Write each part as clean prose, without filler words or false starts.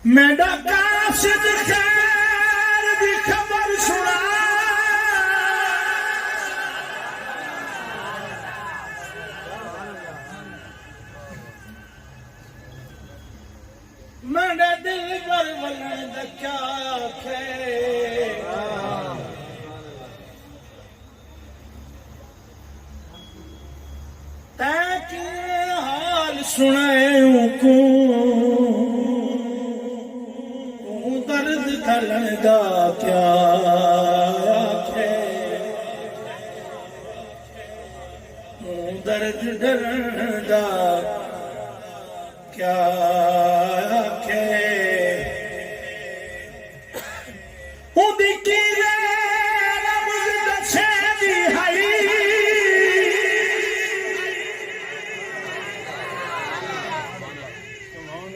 میرا قاصد خیر دی خبر سنا میرا دل بر ولد کیا خیر تاکہ حال سنائے کو درد دلن دا کیا درد دلن دا کیا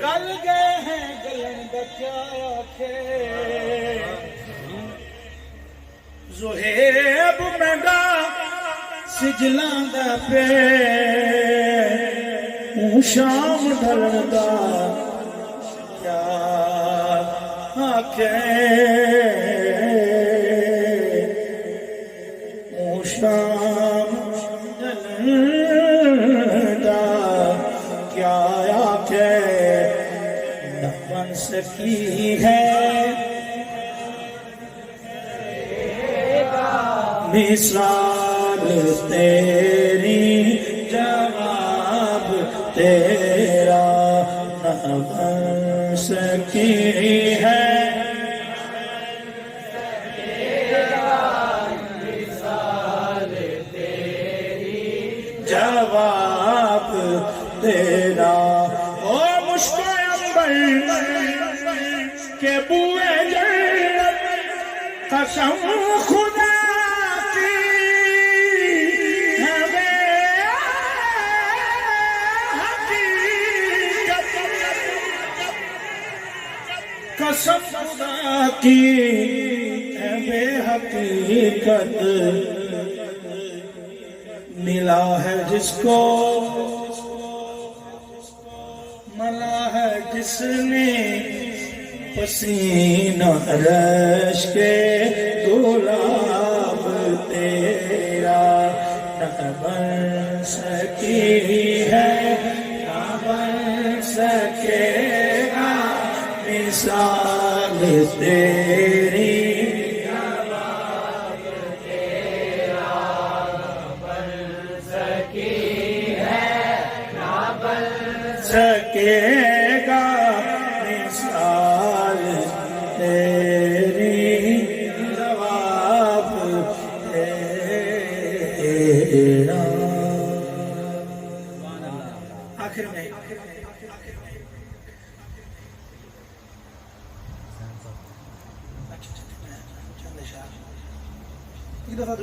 گل گئے ہیں گلن دا کیا زہیب میگا سجلان دا پہ شام ڈھلن دا کیا شام ڈھلن دا کیا بن سکی ہے مثال تیری جواب تیرا نہ بن سکی ہے مثال تیری جواب تیرا کہ بوئے جنت قسم خدا کی ہمیں حقیقت قسم خدا کی ہمیں حقیقت ملا ہے جس کو ملا ہے جس نے پسینہ رش کے گلاب تیرا نہ بن سکی ہے نہ بن سکے گا مثال تیری جواب تیرا نہ بن سکی ہے نہ بن سکے گا مثال تیری جواب تیرا آخر میں ایک دفعہ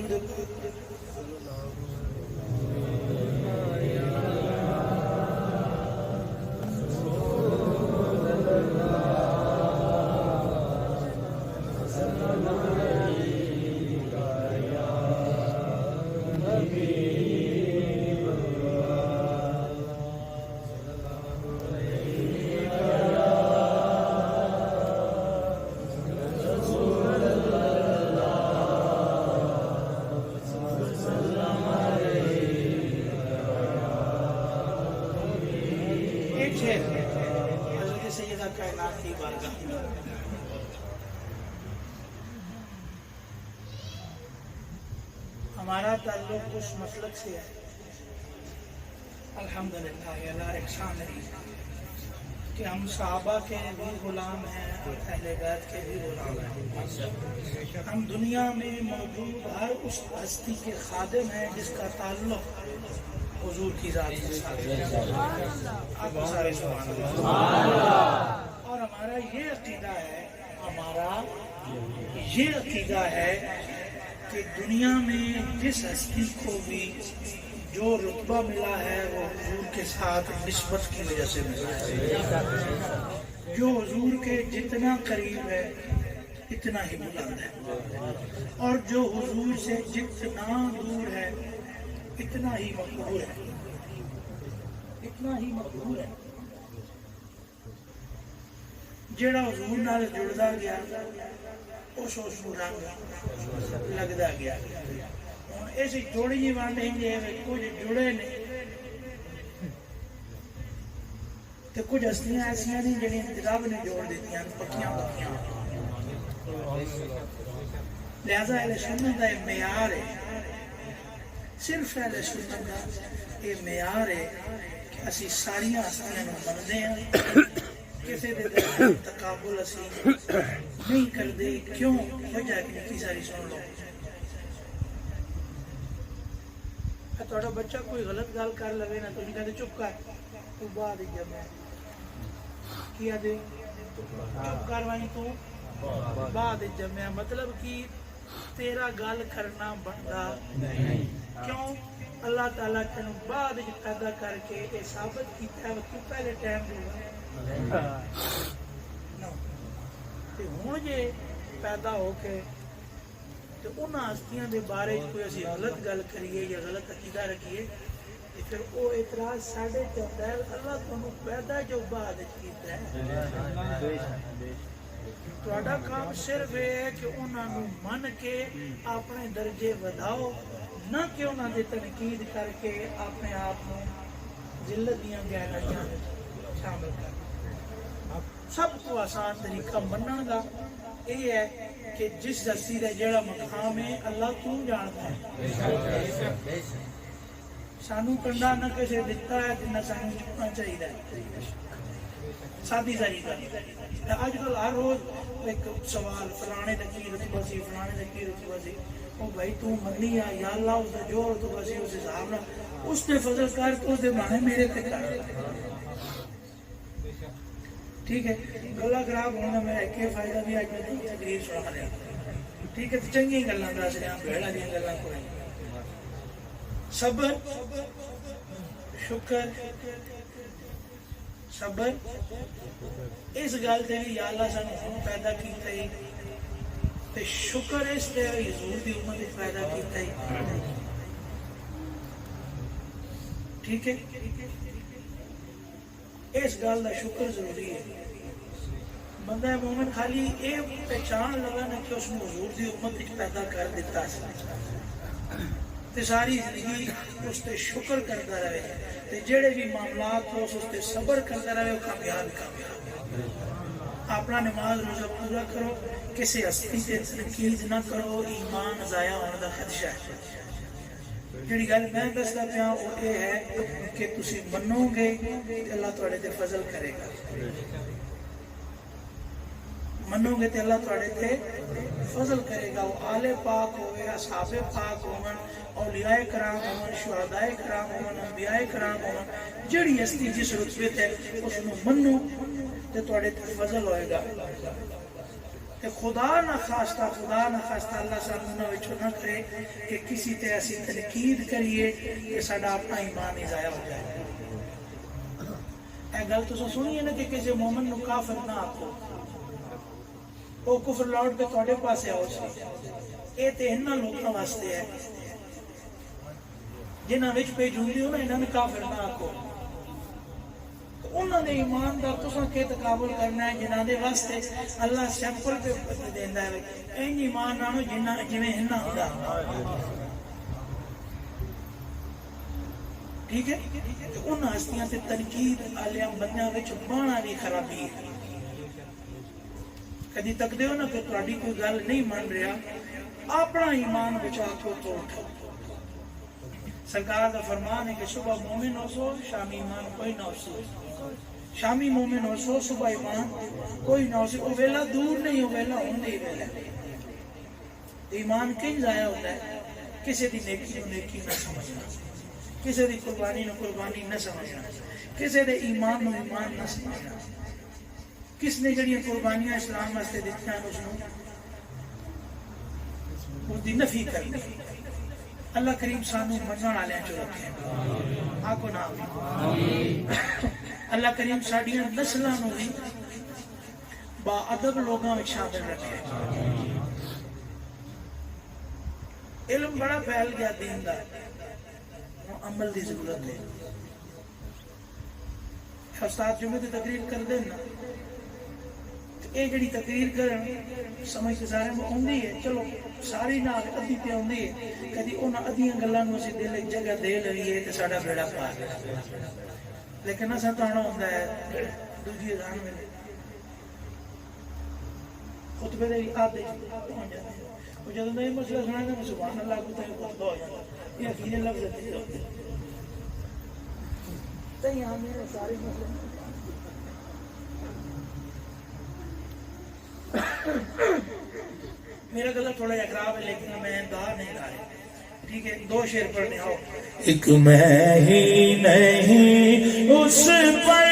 حضرت سیدہ کائنات کی بارگاہ میں ہمارا تعلق اس مسلک سے ہے الحمدللہ اللہ احسان ہے کہ ہم صحابہ کے بھی غلام ہیں اور اہل بیت کے بھی غلام ہیں ہم دنیا میں موجود ہر اس ہستی کے خادم ہیں جس کا تعلق حضور کی ذات کے ساتھ آپ سارے سبحان اللہ اور ہمارا یہ عقیدہ ہے کہ دنیا میں جس ہستی کو بھی جو رتبہ ملا ہے وہ حضور کے ساتھ نسبت کی وجہ سے ملا ہے جو حضور کے جتنا قریب ہے اتنا ہی بلند ہے اور جو حضور سے جتنا دور ہے اتنا ہی مقبول ہے اتنا ہی مقبول ہے جڑا حضور نال جڑدا گیا اس نوں رنگ لگدا گیا. ہن اس تھوڑی جی ونڈ ہے کچھ جڑے نے تے کچھ ہستیاں ایسیاں نہیں جڑیاں رب نے جوڑ دتیاں پکیاں پکیاں. لہذا اہل سنت دا معیار ہے، صرف اہل سنت دا یہ معیار ہے کہ اسی ساریاں ہستیاں نوں منتے ہیں، کسی دے درمیان تقابل اسی نہیں کرتے. کیوں؟ وجہ کی ساری سن لو. تھوڑا بچہ کوئی غلط گل کر لے نا تو کہتے چپ کر تو بعد جمع کیا دے چپ کر وہیں تو بعد جمع مطلب کہ تیرا گل کرنا بنتا نہیں. کیوں؟ اللہ تعالیٰ تینوں بعد پیدا کر کے یہ ثابت کیتا ہے تو پہلے ٹائم دے ہوں جے پیدا ہو کے تو ان ہستیاں دے بارے کوئی اسی غلط گل کریے یا غلط عقیدہ رکھیے تو پھر وہ اعتراض ساڈے تے ہوندا ہے اللہ تانوں پیدا جو بعد کیتا ہے. تہاڈا کام صرف یہ ہے کہ انہاں نوں من کے اپنے درجے وداؤ، نہ کہ انہاں دے تنقید کر کے اپنے آپ نوں ذلت دیاں گہرائیاں شامل کر. سب کو آسان طریقہ منن دا یہ ہے کہ جس ہستی کا جڑا مقام ہے اللہ تو جانتا ہے. سانو کنڈا نہ کسے دتا ہے نہ سانو چکنا چاہیے. سادی ساری گل اج کل ہر روز ایک سوال فلانے دا کی رتبہ سی فلانے دا کی رتبہ سی. او بھائی تو منی آ یا اللہ اس دا جو رتبہ سی اس حساب نال اس نے فضل کر تو اس دے مانے میرے تے کر. ٹھیک ہے گلا خراب ہونا میرا ایک فائدہ بھی آج میں تقریر سنا رہا. ٹھیک ہے تو چنگی گلاں دس رہا بھڑا دیاں گلاں کوئی. صبر شکر صبر اس گل تے بھی یا اللہ سانوں ہن پیدا کیتا ہے تے شکر اس تے حضور دی امت وچ پیدا کیتا ہے. ٹھیک ہے اس گل کا شکر ضروری ہے. بندہ مومن خالی یہ پہچان لگا نا کہ اس نے حضور دی امت پیدا کر دیتا تے ساری زندگی اس تے شکر کرتا رہے تے جڑے بھی معاملات ہو اس تے صبر کرتا رہے وہ کامیاب. اپنا نماز روزہ پورا کرو، کسی ہستی تے تنقید نہ کرو، ایمان ضائع ہونے کا خدشہ ہے. جڑی گل میں دستا پیا وہ یہ ہے کہ تسی منو گے اللہ تواڈے تے فضل کرے گا. منو گے تے اللہ تواڈے تے فضل کرے گا. وہ آل پاک ہوئے، اصحاب پاک ہون، اولیاء کرام ہون، شہداء کرام ہون، انبیاء کرام ہون، جڑی ہستی جس رتبے تے اس نو منو تے تواڈے تے فضل ہوئے گا. تے خدا نہ خواستہ اللہ سانوں انہاں وچوں نہ کرے کہ کسی تے اسی تنقید کریے کہ ساڈا اپنا ایمان ہی ضائع ہو جائے. اے گل تساں سنی ہے نا کہ کسی مومن نو کافر نہ آکھو، وہ کفر لوٹ کے تواڈے پاسے آؤ سی. اے تے انہاں لوکاں واسطے ہے جنہاں وچ بھیجوندی ہو نا انہاں نوں کافر نہ آکھو. انہوں نے ایمان دا تساں کے تقابل کرنا ہے جنہاں دے واسطے اللہ سیمپل پہ دیندا ہے این ایمان نالو جنہاں جویں ہننا ہوندا. ٹھیک ہے ان ہستیاں تے تنقید علیہ بندیاں وچ بانا بھی خرابی ہے. کدی تک دیو نا کہ تہاڈی کوئی گل نہیں مان رہا اپنا ایمان بچا کے تو اٹھو. سرکار کا فرمان ہے کہ صبح مومن ہو سو شامی ایمان کوئی نہ ہو سو. شامی مومن ہو سو صبح ایمان کوئی نہ ہو سو. وہ ویلا دور نہیں ہو ویلا ہوں نہیں ویلا. ایمان کہیں ضائع ہوتا ہے کسی دی نیکی نو نیکی نہ سمجھنا، کسی دی قربانی نو قربانی نہ سمجھنا، کسی دے ایمان نو ایمان نہ سمجھنا. کس نے جڑیاں قربانیاں اسلام واسطے دتیاں اس نو اس دی نفی کرنی. اللہ کریم سانو منن والے چ رکھے. آکو نا اللہ کریم ساڈیاں نسلاں نو بھی با ادب لوگاں وچ شامل رکھے. علم بڑا پھیل گیا دین دا، عمل دی ضرورت ہے. استاد جمعے کی تقریر کر دیں نا یہ جڑی تقریر کرن سمجھ کے سارے میں آندی ہے، چلو ساری نہ ادھی پہ آندی ہے، کدی انہاں ادھیاں گلاں نوں اسی دل وچ جگہ دے لئیے تے ساڈا بیڑا پار ہے۔ لیکن اساں تو آنا ہوندا ہے دوجی اذان میں خطبے دے آدھے پہنچ جاتے ہیں، وہ جب میں یہ مسئلہ سنا تو سبحان اللہ کو تے خطبہ ہو جاتا ہے، یہ اکیلے لفظ ہوتے ہیں تو یہاں میرے سارے مسئلے میرا گلا تھوڑا جا خراب ہے لیکن میں گا نہیں گا رہا، ٹھیک ہے؟ دو شعر پڑھنے آؤ۔ ایک میں ہی نہیں اس پر